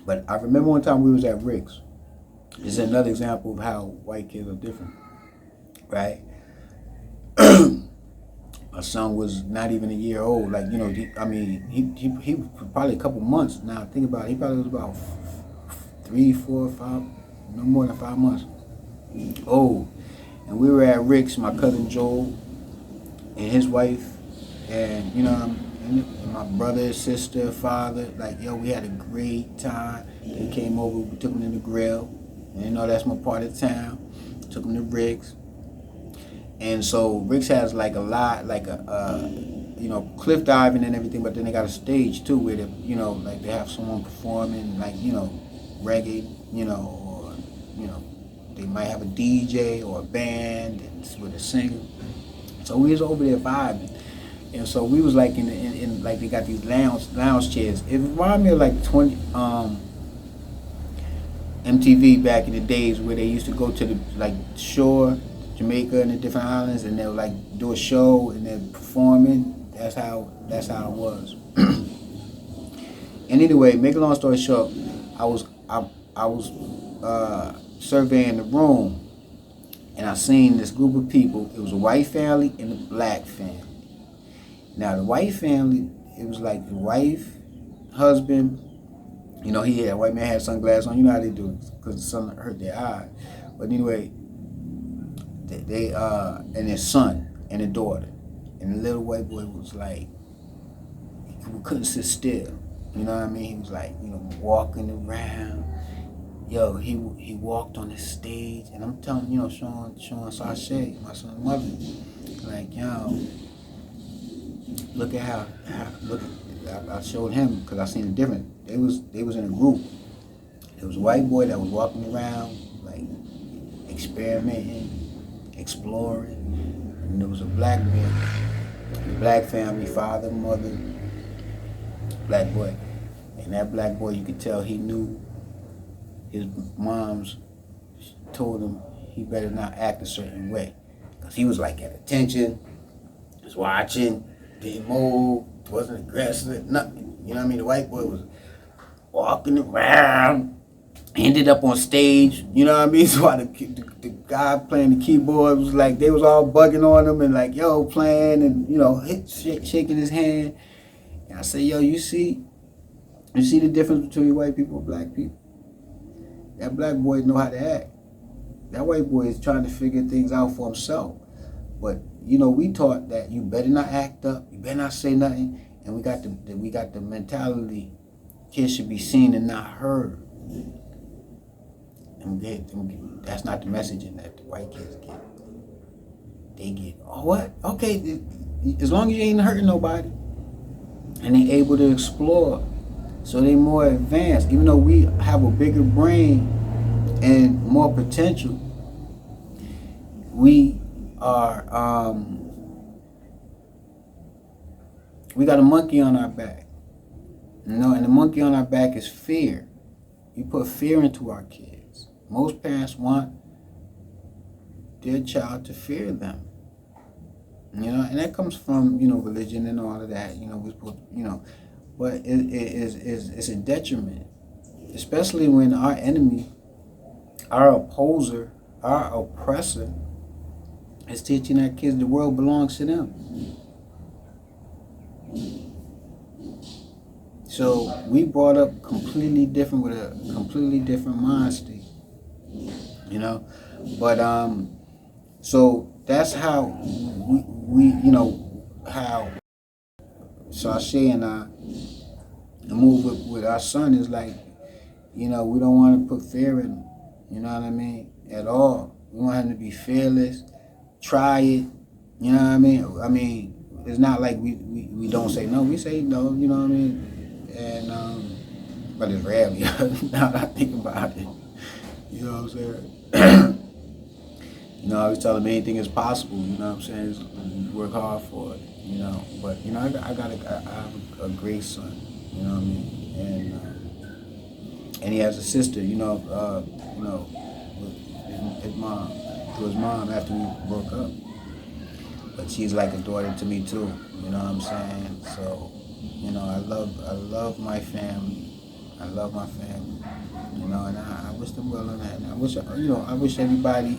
But I remember one time we was at Rick's. This is another example of how white kids are different, right? My son was not even a year old. Like, you know, he was probably a couple months. Now think about it. He probably was about 3, 4, 5, no more than 5 months old. And we were at Rick's, my cousin Joel and his wife, and you know, and my brother, sister, father. Like, yo, we had a great time. They came over. We took them to the grill. And you know, that's my part of town. Took them to Rick's. And so Rick's has like a lot, like you know, cliff diving and everything, but then they got a stage too where they, you know, like they have someone performing, like, you know, reggae, you know, or, you know, they might have a DJ or a band with a singer. So we was over there vibing. And so we was like in like they got these lounge chairs. It reminded me of like 20 MTV back in the days where they used to go to the like shore, Jamaica and the different islands, and they'll like do a show and they're performing. That's how it was. And anyway, make a long story short, I was surveying the room, and I seen this group of people. It was a white family and a black family. Now the white family, it was like the wife, husband. You know, white man had sunglasses on. You know how they do, because the sun hurt their eye. But anyway, they and their son and their daughter, and the little white boy was like, he couldn't sit still. You know what I mean? He was like, you know, walking around. Yo, he walked on the stage, and I'm telling you know, Sean Sashay, my son's mother, like, yo, look at how look. I showed him because I seen the difference. They was in a group. There was a white boy that was walking around like experimenting, exploring, and there was a black boy, the black family, father, mother, black boy, and that black boy, you could tell he knew his mom's told him he better not act a certain way, because he was like at attention, was watching, didn't move, wasn't aggressive, nothing. You know what I mean? The white boy was walking around, ended up on stage. You know what I mean? So while the guy playing the keyboard was like, they was all bugging on him and like, yo, playing and, you know, shaking his hand. And I said, yo, you see the difference between white people and black people? That black boy know how to act. That white boy is trying to figure things out for himself. But you know, we taught that you better not act up, you better not say nothing, and we got the mentality, kids should be seen and not heard. And that's not the messaging that the white kids get. They get, oh, what? Okay, as long as you ain't hurting nobody, and they able to explore, so they more advanced. Even though we have a bigger brain and more potential, we are we got a monkey on our back, you know, and the monkey on our back is fear. We put fear into our kids. Most parents want their child to fear them, you know, and that comes from, you know, religion and all of that. You know, we're supposed, you know, but it's a detriment, especially when our enemy, our opposer, our oppressor is teaching our kids the world belongs to them. So we brought up completely different with a completely different mind state, you know. But so that's how we you know, how Sashay and I move with our son is like, you know, we don't want to put fear in him, you know what I mean, at all. We want him to be fearless, try it, you know what I mean? I mean, it's not like we don't say no, we say no, you know what I mean? And but it's rarely, now that I think about it, you know what I'm saying? You know, I always tell him anything is possible, you know what I'm saying? Just work hard for it, you know. But, you know, I have a great son, you know what I mean? And he has a sister, you know, with his mom, to his mom after we broke up. But she's like a daughter to me too, you know what I'm saying? So, you know, I love my family. I love my family, you know, and I wish them well on that. And I wish, I wish everybody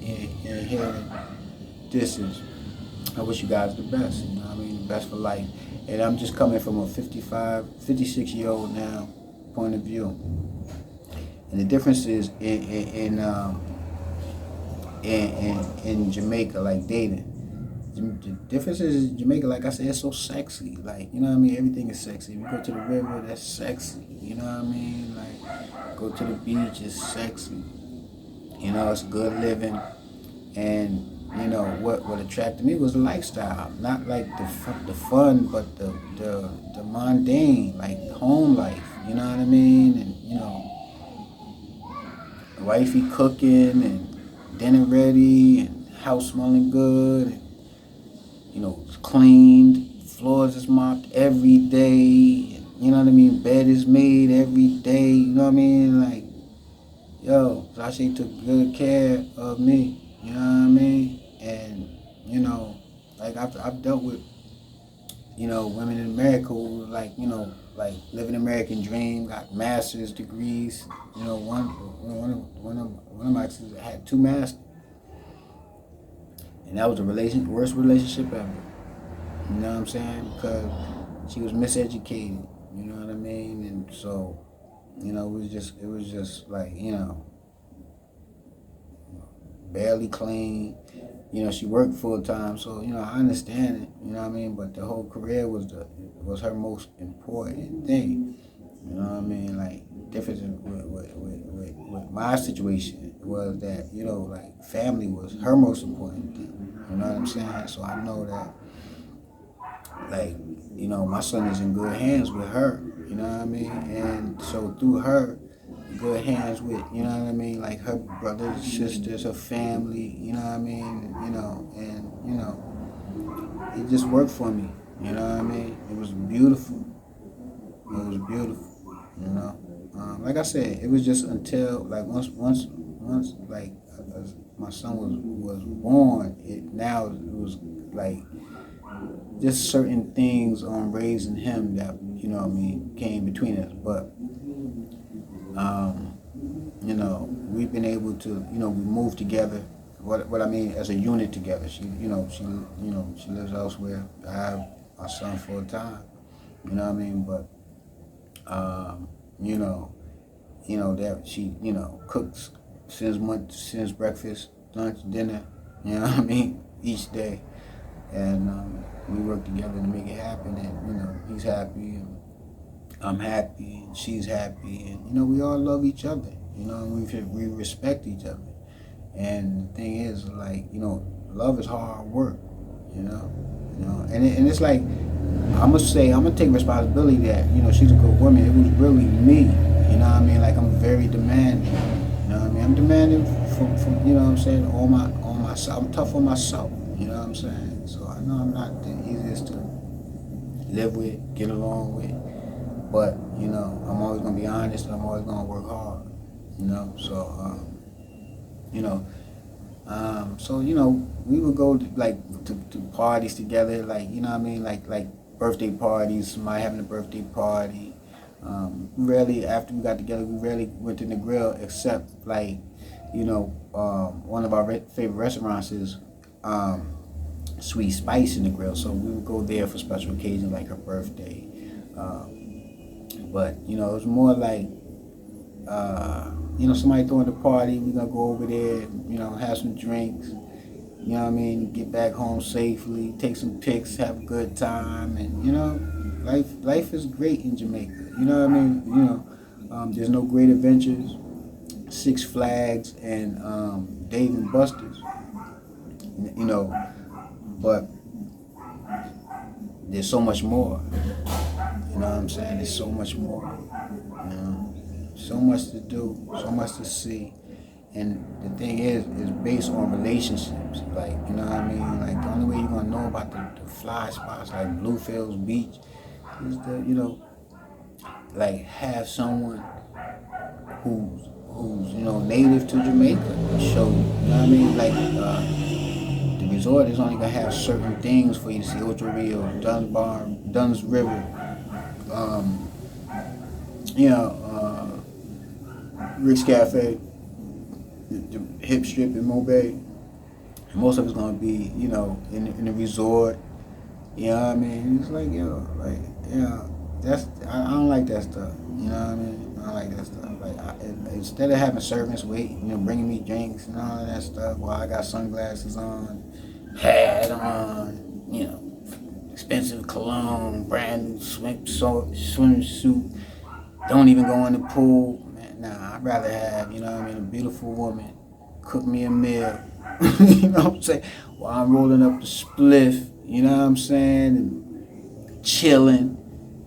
in hearing this is, I wish you guys the best, you know what I mean, the best for life. And I'm just coming from a 56-year-old now point of view. And the difference is in Jamaica, like dating. The difference is Jamaica, like I said, it's so sexy. Like, you know what I mean? Everything is sexy. If you go to the river, that's sexy. You know what I mean? Like, go to the beach, it's sexy. You know, it's good living. And, what attracted me was the lifestyle. Not like the fun, but the mundane, like home life. You know what I mean? And, wifey cooking and dinner ready and house smelling good and, it's cleaned, floors is mopped every day, you know what I mean, bed is made every day, you know what I mean, like, yo, Zashi took good care of me, you know what I mean, and, like, I've dealt with, women in America who, like, like, living the American dream, got master's degrees, one of my exes had 2 masters. And that was the worst relationship ever. You know what I'm saying? Because she was miseducated. You know what I mean? And so, it was just like, barely clean. She worked full time, so I understand it. You know what I mean? But the whole career was her most important thing. You know what I mean? Like, difference with my situation was that, like, family was her most important thing. You know what I'm saying? So I know that, like, my son is in good hands with her. You know what I mean? And so through her, good hands with, you know what I mean? Like, her brothers, sisters, her family, you know what I mean? It just worked for me. You know what I mean? It was beautiful. It was beautiful. Like I said, it was just until, like, once like, my son was born, it was like just certain things on raising him that, came between us. But we've been able to, we move together. What I mean, as a unit together. She lives elsewhere. I have my son full time. You know what I mean? But that she, cooks, sends breakfast, lunch, dinner, you know what I mean, each day. And we work together to make it happen. And, he's happy, and I'm happy, and she's happy. And, we all love each other, and we respect each other. And the thing is, like, love is hard work, and it's like, I'm gonna take responsibility that, she's a good woman. It was really me, you know what I mean? Like, I'm very demanding, you know what I mean? I'm demanding from you know what I'm saying, on myself. I'm tough on myself, you know what I'm saying? So I know I'm not the easiest to live with, get along with, but, I'm always gonna be honest, and I'm always gonna work hard, so, so, we would go to parties together, like, you know what I mean, like birthday parties, somebody having a birthday party. Rarely, after we got together, we rarely went to the grill, except, like, one of our favorite restaurants is Sweet Spice in the Grill, so we would go there for special occasions like her birthday. But, it was more like, somebody throwing a party, we're going to go over there, have some drinks, you know what I mean, get back home safely, take some pics, have a good time, and, life is great in Jamaica, you know what I mean, there's no great adventures, Six Flags and Dave and Buster's, but there's so much more, you know what I'm saying, there's so much more, so much to do, so much to see. And the thing is based on relationships. Like, you know what I mean? Like, the only way you're going to know about the fly spots like Bluefields Beach is to, like, have someone who's native to Jamaica show you. You know what I mean? Like, the resort is only going to have certain things for you to see. Ocho Rio, Duns River, you know, Rick's Cafe, the Hip Strip in Mobay. Most of it's gonna be, you know, in the resort. You know what I mean? It's like, yo, like, you know, I don't like that stuff. You know what I mean? I don't like that stuff. Like, instead of having servants wait, you know, bringing me drinks and all of that stuff while I got sunglasses on, hat on, you know, expensive cologne, brand new swimsuit, don't even go in the pool. Man, nah, I'd rather have, you know what I mean, a beautiful woman cook me a meal, you know what I'm saying, while I'm rolling up the spliff, you know what I'm saying, and chilling,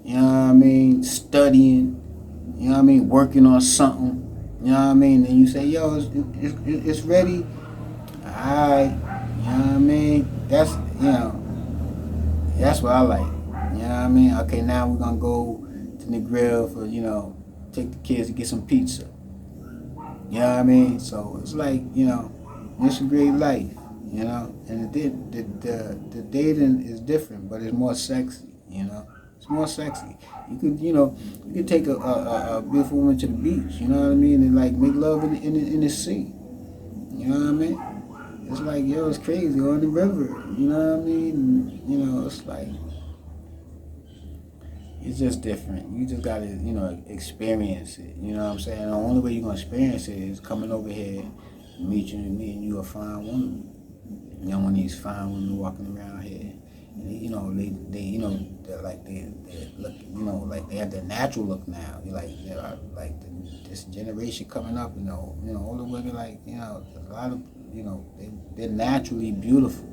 you know what I mean, studying, you know what I mean, working on something, you know what I mean, and you say, yo, it's ready, alright, you know what I mean, that's, you know, that's what I like, you know what I mean, okay, now we're gonna go to the grill for, you know, take the kids to get some pizza, you know what I mean, so it's like, you know, it's a great life, you know, and the dating is different, but it's more sexy, you know. It's more sexy. You could, you know, you could take a beautiful woman to the beach, you know what I mean, and like make love in the sea, you know what I mean. It's like, yo, it's crazy, or in the river, you know what I mean. And, you know, it's like, it's just different. You just gotta, you know, experience it. You know what I'm saying? And the only way you're gonna experience it is coming over here. Me and you a fine woman. You know, one of these fine women walking around here, and you know, they you know, they look, you know, like they have their natural look now. You're like, you know, like this generation coming up, you know, older women, like, you know, a lot of, you know, they're naturally beautiful.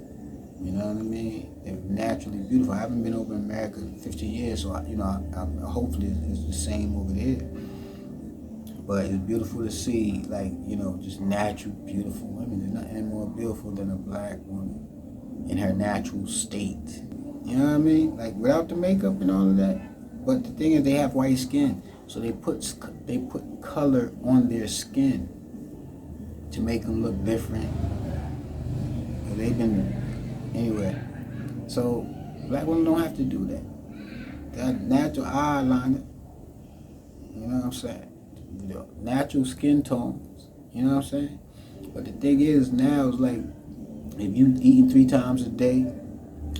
You know what I mean? They're naturally beautiful. I haven't been over in America in 50 years, so you know, hopefully it's the same over there. But it's beautiful to see, like, you know, just natural, beautiful women. There's nothing more beautiful than a black woman in her natural state. You know what I mean? Like, without the makeup and all of that. But the thing is, they have white skin, so they put color on their skin to make them look different. But they've been, anyway. So black women don't have to do that. That natural eyeliner. You know what I'm saying? Natural skin tones, you know what I'm saying? But the thing is, now it's like, if you eating 3 times a day,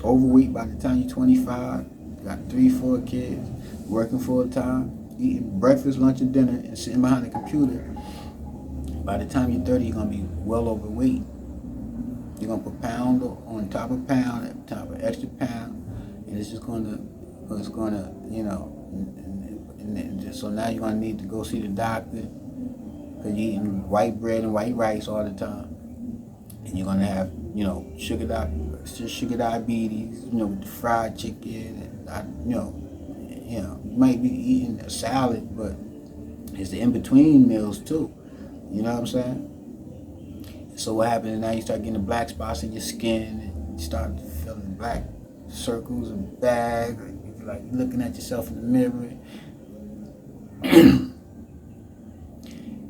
overweight by the time you're 25, got 3-4 kids, working full time, eating breakfast, lunch, and dinner, and sitting behind the computer, by the time you're 30, you're gonna be well overweight. You're gonna put pound on top of pound, on top of extra pound, and it's gonna, you know, and so now you're going to need to go see the doctor because you're eating white bread and white rice all the time. And you're going to have, you know, sugar diabetes, you know, with the fried chicken. And, you know, you might be eating a salad, but it's the in-between meals too. You know what I'm saying? So what happens now, you start getting the black spots in your skin and you start feeling black circles and bags. Like you're looking at yourself in the mirror.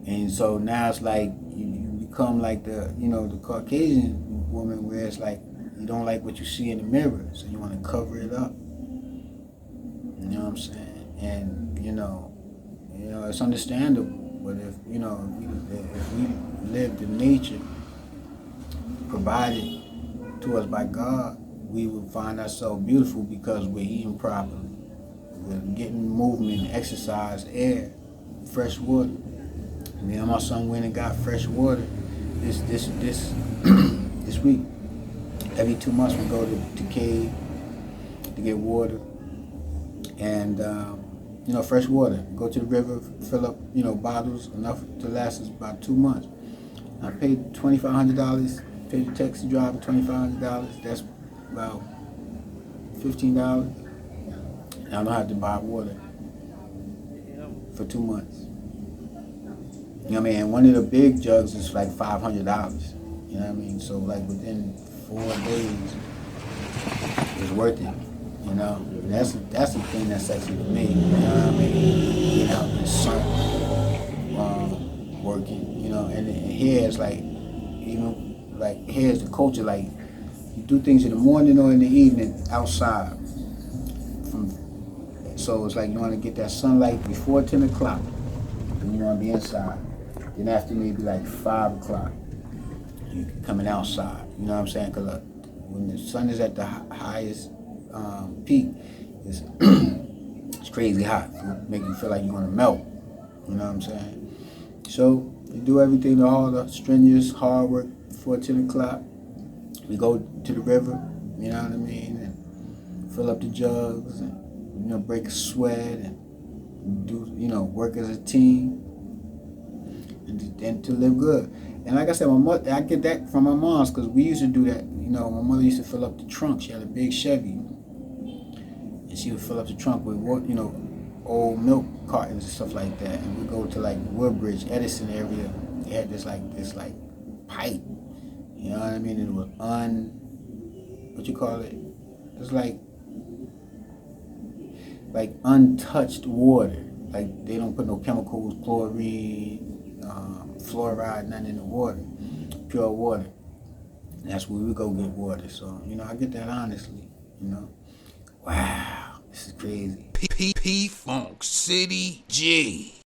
And so now it's like you become like the, you know, the Caucasian woman, where it's like you don't like what you see in the mirror, so you want to cover it up. You know what I'm saying? And you know it's understandable. But if you know if we lived in nature provided to us by God, we would find ourselves beautiful because we're eating properly. We're getting movement, exercise, air, fresh water. Me and my son went and got fresh water this this week. Every 2 months we go to cave to get water, and you know, fresh water. Go to the river, fill up, you know, bottles enough to last us about 2 months. I paid $2,500. Paid the taxi driver $2,500. That's about $15. And I don't have to buy water for 2 months. You know what I mean? And one of the big jugs is like $500. You know what I mean? So like within 4 days, it's worth it. You know, and that's the thing that's sexy to me. You know what I mean? Being out in the sun, working. You know, and here it's like, even like here's the culture. Like you do things in the morning or in the evening outside. From So it's like you want to get that sunlight before 10 o'clock. Then you want to be inside. Then after maybe like 5 o'clock, you coming outside. You know what I'm saying? Because when the sun is at the highest peak, it's, it's crazy hot. It make you feel like you're going to melt. You know what I'm saying? So you do everything, all the strenuous hard work before 10 o'clock. We go to the river, you know what I mean, and fill up the jugs and, break a sweat and do, work as a team and to live good. And like I said, my mother, I get that from my mom's because we used to do that. My mother used to fill up the trunk. She had a big Chevy, and she would fill up the trunk with old milk cartons and stuff like that. And we go to like Woodbridge, Edison area. They had this pipe. You know what I mean? It was what you call it? It's like untouched water. Like they don't put no chemicals, chlorine, fluoride, nothing in the water. Pure water. And that's where we go get water. So, I get that honestly, Wow, this is crazy. P Funk City G.